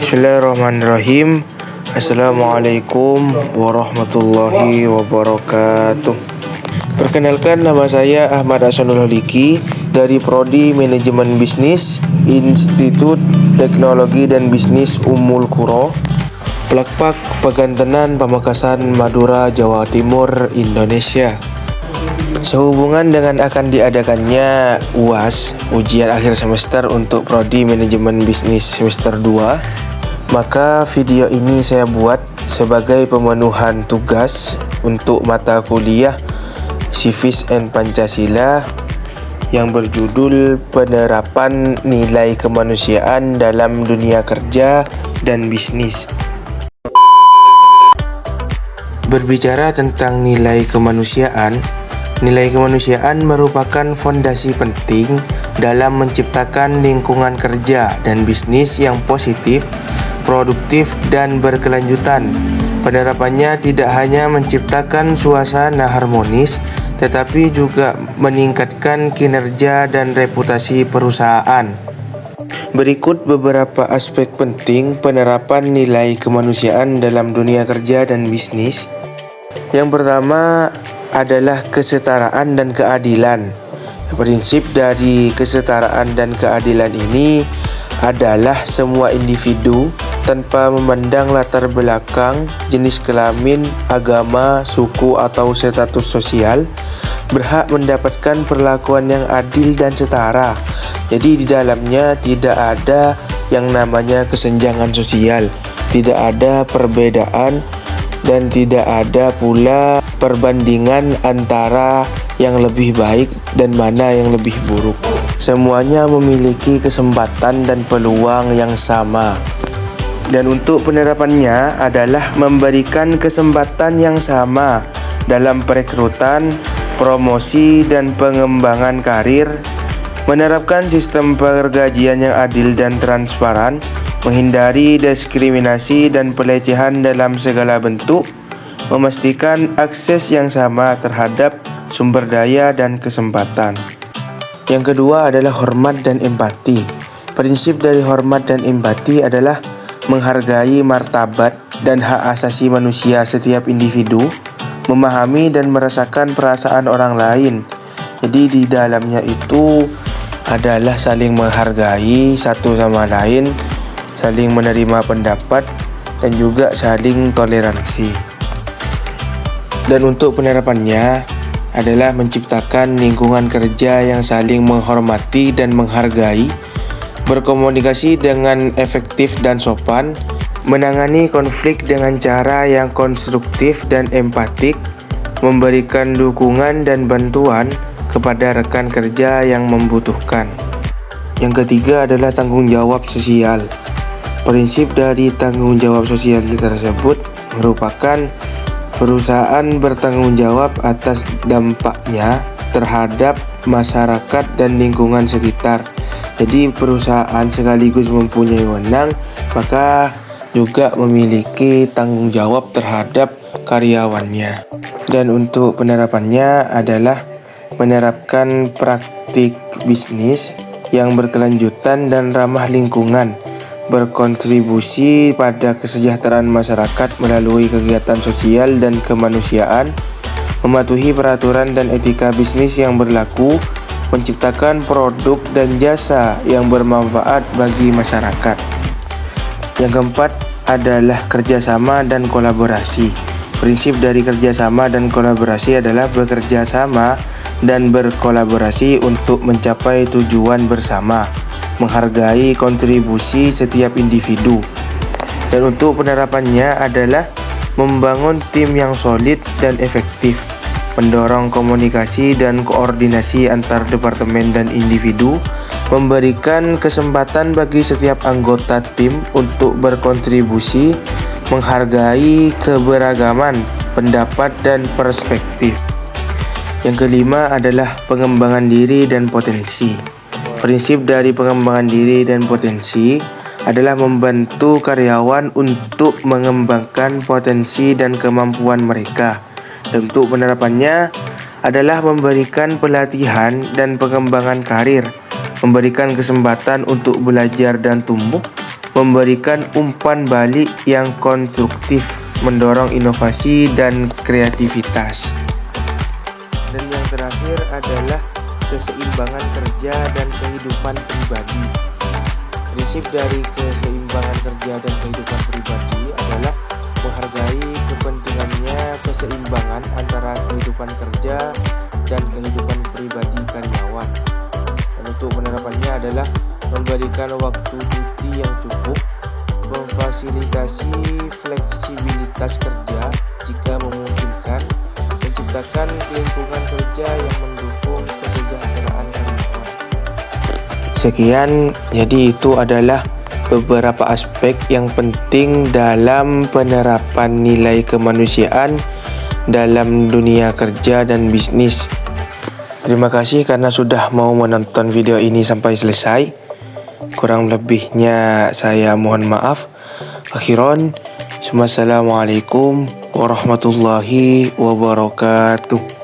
Bismillahirrahmanirrahim. Assalamualaikum warahmatullahi wabarakatuh. Perkenalkan, nama saya Ahmad Hasanul Holiki dari Prodi Manajemen Bisnis Institut Teknologi dan Bisnis Ummul Qura, Plakpak, Pagantenan, Pamekasan, Madura, Jawa Timur, Indonesia. Sehubungan dengan akan diadakannya UAS, ujian akhir semester untuk Prodi Manajemen Bisnis semester 2, maka video ini saya buat sebagai pemenuhan tugas untuk mata kuliah Civis and Pancasila yang berjudul Penerapan Nilai Kemanusiaan dalam Dunia Kerja dan Bisnis. Berbicara tentang nilai kemanusiaan, nilai kemanusiaan merupakan fondasi penting dalam menciptakan lingkungan kerja dan bisnis yang positif, produktif, dan berkelanjutan. Penerapannya tidak hanya menciptakan suasana harmonis, tetapi juga meningkatkan kinerja dan reputasi perusahaan. Berikut beberapa aspek penting penerapan nilai kemanusiaan dalam dunia kerja dan bisnis. Yang pertama adalah kesetaraan dan keadilan. Prinsip dari kesetaraan dan keadilan ini adalah semua individu tanpa memandang latar belakang, jenis kelamin, agama, suku, atau status sosial berhak mendapatkan perlakuan yang adil dan setara. Jadi di dalamnya tidak ada yang namanya kesenjangan sosial, tidak ada perbedaan, dan tidak ada pula perbandingan antara yang lebih baik dan mana yang lebih buruk. Semuanya memiliki kesempatan dan peluang yang sama. Dan untuk penerapannya adalah memberikan kesempatan yang sama dalam perekrutan, promosi, dan pengembangan karir, menerapkan sistem pergajian yang adil dan transparan, menghindari diskriminasi dan pelecehan dalam segala bentuk, memastikan akses yang sama terhadap sumber daya dan kesempatan. Yang kedua adalah hormat dan empati. Prinsip dari hormat dan empati adalah menghargai martabat dan hak asasi manusia setiap individu, memahami dan merasakan perasaan orang lain. Jadi di dalamnya itu adalah saling menghargai satu sama lain, saling menerima pendapat, dan juga saling toleransi. Dan untuk penerapannya adalah menciptakan lingkungan kerja yang saling menghormati dan menghargai, berkomunikasi dengan efektif dan sopan, menangani konflik dengan cara yang konstruktif dan empatik, memberikan dukungan dan bantuan kepada rekan kerja yang membutuhkan. Yang ketiga adalah tanggung jawab sosial. Prinsip dari tanggung jawab sosial tersebut merupakan perusahaan bertanggung jawab atas dampaknya terhadap masyarakat dan lingkungan sekitar. Jadi perusahaan sekaligus mempunyai wewenang, maka juga memiliki tanggung jawab terhadap karyawannya. Dan untuk penerapannya adalah menerapkan praktik bisnis yang berkelanjutan dan ramah lingkungan, berkontribusi pada kesejahteraan masyarakat melalui kegiatan sosial dan kemanusiaan, mematuhi peraturan dan etika bisnis yang berlaku, menciptakan produk dan jasa yang bermanfaat bagi masyarakat. Yang keempat adalah kerjasama dan kolaborasi. Prinsip dari kerjasama dan kolaborasi adalah bekerja sama dan berkolaborasi untuk mencapai tujuan bersama, menghargai kontribusi setiap individu. Dan untuk penerapannya adalah membangun tim yang solid dan efektif, mendorong komunikasi dan koordinasi antar departemen dan individu, memberikan kesempatan bagi setiap anggota tim untuk berkontribusi, menghargai keberagaman pendapat dan perspektif. Yang kelima adalah pengembangan diri dan potensi. Prinsip dari pengembangan diri dan potensi adalah membantu karyawan untuk mengembangkan potensi dan kemampuan mereka. Dan untuk penerapannya adalah memberikan pelatihan dan pengembangan karir, memberikan kesempatan untuk belajar dan tumbuh, memberikan umpan balik yang konstruktif, mendorong inovasi dan kreativitas. Dan yang terakhir adalah keseimbangan kerja dan kehidupan pribadi. Prinsip dari keseimbangan kerja dan kehidupan pribadi adalah menghargai kepentingannya keseimbangan antara kehidupan kerja dan kehidupan pribadi karyawan. Dan untuk penerapannya adalah memberikan waktu cuti yang cukup, memfasilitasi fleksibilitas kerja jika memungkinkan, menciptakan lingkungan kerja yang mendukung kesejahteraan karyawan. Sekian, jadi itu adalah beberapa aspek yang penting dalam penerapan nilai kemanusiaan dalam dunia kerja dan bisnis. Terima kasih karena sudah mau menonton video ini sampai selesai. Kurang lebihnya saya mohon maaf. Akhiron, assalamualaikum warahmatullahi wabarakatuh.